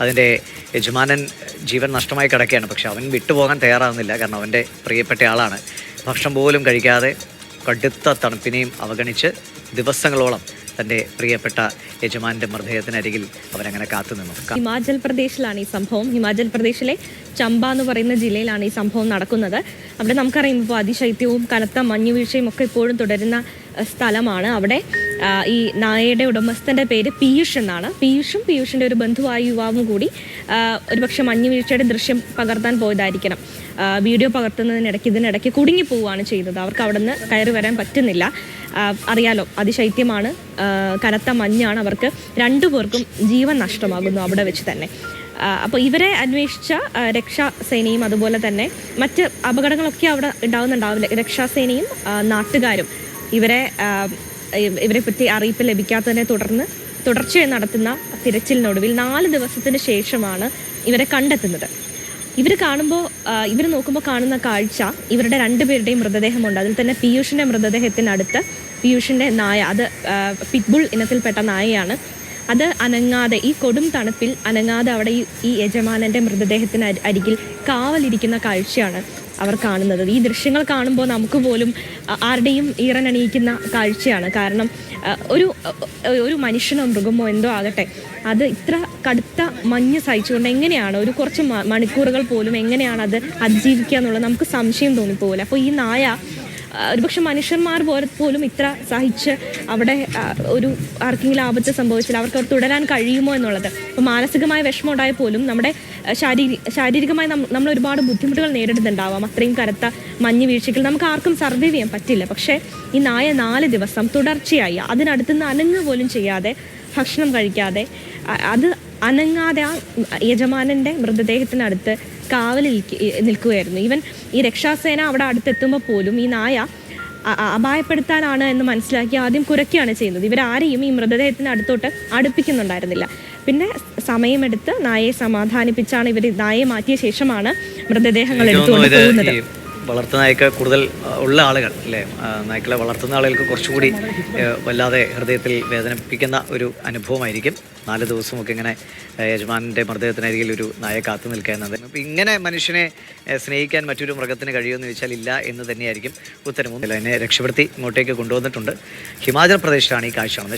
അതിൻ്റെ യജമാനൻ ജീവൻ നഷ്ടമായി കിടക്കുകയാണ്. പക്ഷെ അവൻ വിട്ടുപോകാൻ തയ്യാറാകുന്നില്ല. കാരണം അവൻ്റെ പ്രിയപ്പെട്ട ആളാണ്. ഭക്ഷണം പോലും കഴിക്കാതെ കടുത്ത തണുപ്പിനെയും അവഗണിച്ച് ദിവസങ്ങളോളം തൻ്റെ പ്രിയപ്പെട്ട യജമാൻ്റെ മൃതദേഹത്തിനരികിൽ അവനങ്ങനെ കാത്തുനിന്നു. ഹിമാചൽ പ്രദേശിലാണ് ഈ സംഭവം. ഹിമാചൽ പ്രദേശിലെ ചമ്പ എന്ന് പറയുന്ന ജില്ലയിലാണ് ഈ സംഭവം നടക്കുന്നത്. അവിടെ നമുക്കറിയാം ഇപ്പോൾ അതിശൈത്യവും കനത്ത മഞ്ഞുവീഴ്ചയും ഒക്കെ ഇപ്പോഴും തുടരുന്ന സ്ഥലമാണ്. അവിടെ ഈ നായയുടെ ഉടമസ്ഥൻ്റെ പേര് പീയൂഷ് എന്നാണ്. പീയൂഷിൻ്റെ ഒരു ബന്ധുവായ യുവാവും കൂടി ഒരുപക്ഷെ മഞ്ഞുവീഴ്ചയുടെ ദൃശ്യം പകർത്താൻ പോയതായിരിക്കണം. വീഡിയോ ഇതിനിടയ്ക്ക് കുടുങ്ങി പോവുകയാണ് ചെയ്യുന്നത്. അവർക്ക് അവിടെ നിന്ന് കയറി വരാൻ പറ്റുന്നില്ല. അറിയാലോ, അതിശൈത്യമാണ്, കനത്ത മഞ്ഞാണ്. അവർക്ക് രണ്ടുപേർക്കും ജീവൻ നഷ്ടമാകുന്നു അവിടെ വെച്ച് തന്നെ. അപ്പോൾ ഇവരെ അന്വേഷിച്ച രക്ഷാസേനയും അതുപോലെ തന്നെ മറ്റ് അപകടങ്ങളൊക്കെ അവിടെ ഉണ്ടാവുന്നുണ്ടാവില്ല. രക്ഷാസേനയും നാട്ടുകാരും ഇവരെ പറ്റി അറിയിപ്പ് ലഭിക്കാത്തതിനെ തുടർച്ചയായി നടത്തുന്ന തിരച്ചിലിനൊടുവിൽ 4 ദിവസത്തിന് ശേഷമാണ് ഇവരെ കണ്ടെത്തുന്നത്. ഇവർ നോക്കുമ്പോൾ കാണുന്ന കാഴ്ച ഇവരുടെ 2 പേരുടെയും മൃതദേഹമുണ്ട്. അതിൽ തന്നെ പീയൂഷിൻ്റെ മൃതദേഹത്തിനടുത്ത് പീയൂഷിൻ്റെ നായ, അത് പിറ്റ്ബുൾ ഇനത്തിൽപ്പെട്ട നായയാണ്. അത് അനങ്ങാതെ, ഈ കൊടും തണുപ്പിൽ അനങ്ങാതെ അവിടെ ഈ യജമാനൻ്റെ മൃതദേഹത്തിന് അരികിൽ കാവലിരിക്കുന്ന കാഴ്ചയാണ് അവർ കാണുന്നത്. ഈ ദൃശ്യങ്ങൾ കാണുമ്പോൾ നമുക്ക് പോലും ആരുടെയും ഈറനണിയിക്കുന്ന കാഴ്ചയാണ്. കാരണം ഒരു മനുഷ്യനോ മൃഗമോ എന്തോ ആകട്ടെ, അത് ഇത്ര കടുത്ത മഞ്ഞ് സഹിച്ചുകൊണ്ട് എങ്ങനെയാണ് ഒരു കുറച്ച് മണിക്കൂറുകൾ പോലും എങ്ങനെയാണ് അത് അതിജീവിക്കുക എന്നുള്ളത് നമുക്ക് സംശയം തോന്നിപ്പോകില്ല. അപ്പോൾ ഈ നായ ഒരുപക്ഷെ മനുഷ്യന്മാർ പോലും ഇത്ര സഹിച്ച് അവിടെ ആർക്കെങ്കിലും ആപത്ത് സംഭവിച്ചാൽ അവർക്ക് തുടരാൻ കഴിയുമോ എന്നുള്ളത്. അപ്പോൾ മാനസികമായ വിഷമം ഉണ്ടായാൽ പോലും നമ്മുടെ ശാരീരികമായി നമ്മൾ ഒരുപാട് ബുദ്ധിമുട്ടുകൾ നേരിടുന്നുണ്ടാവാം. അത്രയും കനത്ത മഞ്ഞ് വീഴ്ചകൾ നമുക്ക് ആർക്കും സർവൈവ് ചെയ്യാൻ പറ്റില്ല. പക്ഷേ ഈ നായ 4 ദിവസം തുടർച്ചയായി അതിനടുത്തുനിന്ന് അനങ്ങുക പോലും ചെയ്യാതെ, ഭക്ഷണം കഴിക്കാതെ, അത് അനങ്ങാതെ ആ യജമാനൻ്റെ മൃതദേഹത്തിനടുത്ത് കാവലിൽ നിൽക്കുകയായിരുന്നു. ഈവൻ ഈ രക്ഷാസേന അവിടെ അടുത്തെത്തുമ്പോൾ പോലും ഈ നായ അപായപ്പെടുത്താനാണ് എന്ന് മനസ്സിലാക്കി ആദ്യം കുരയ്ക്കുകയാണ് ചെയ്യുന്നത്. ഇവരാരെയും ഈ മൃതദേഹത്തിന് അടുപ്പിക്കുന്നുണ്ടായിരുന്നില്ല. പിന്നെ സമയമെടുത്ത് നായയെ സമാധാനിപ്പിച്ചാണ് നായയെ മാറ്റിയ ശേഷമാണ് മൃതദേഹങ്ങൾ എടുത്തുകൊണ്ട് പോകുന്നത്. വളർത്തുനായ്ക്ക് കൂടുതൽ ഉള്ള ആളുകൾ അല്ലേ, നായ്ക്കളെ വളർത്തുന്ന ആളുകൾക്ക് കുറച്ചുകൂടി വല്ലാതെ ഹൃദയത്തിൽ വേദനിപ്പിക്കുന്ന ഒരു അനുഭവമായിരിക്കും. 4 ദിവസമൊക്കെ ഇങ്ങനെ യജമാനൻ്റെ മൃതദേഹത്തിനരികിൽ ഒരു നായ കാത്തു നിൽക്കുക എന്നത്. അപ്പം ഇങ്ങനെ മനുഷ്യനെ സ്നേഹിക്കാൻ മറ്റൊരു മൃഗത്തിന് കഴിയുമെന്ന് ചോദിച്ചാൽ ഇല്ല എന്ന് തന്നെയായിരിക്കും ഉത്തരവും. എന്നെ രക്ഷപ്പെടുത്തി ഇങ്ങോട്ടേക്ക് കൊണ്ടുവന്നിട്ടുണ്ട്. ഹിമാചൽ പ്രദേശിലാണ് ഈ കാഴ്ച കാണുന്നത്.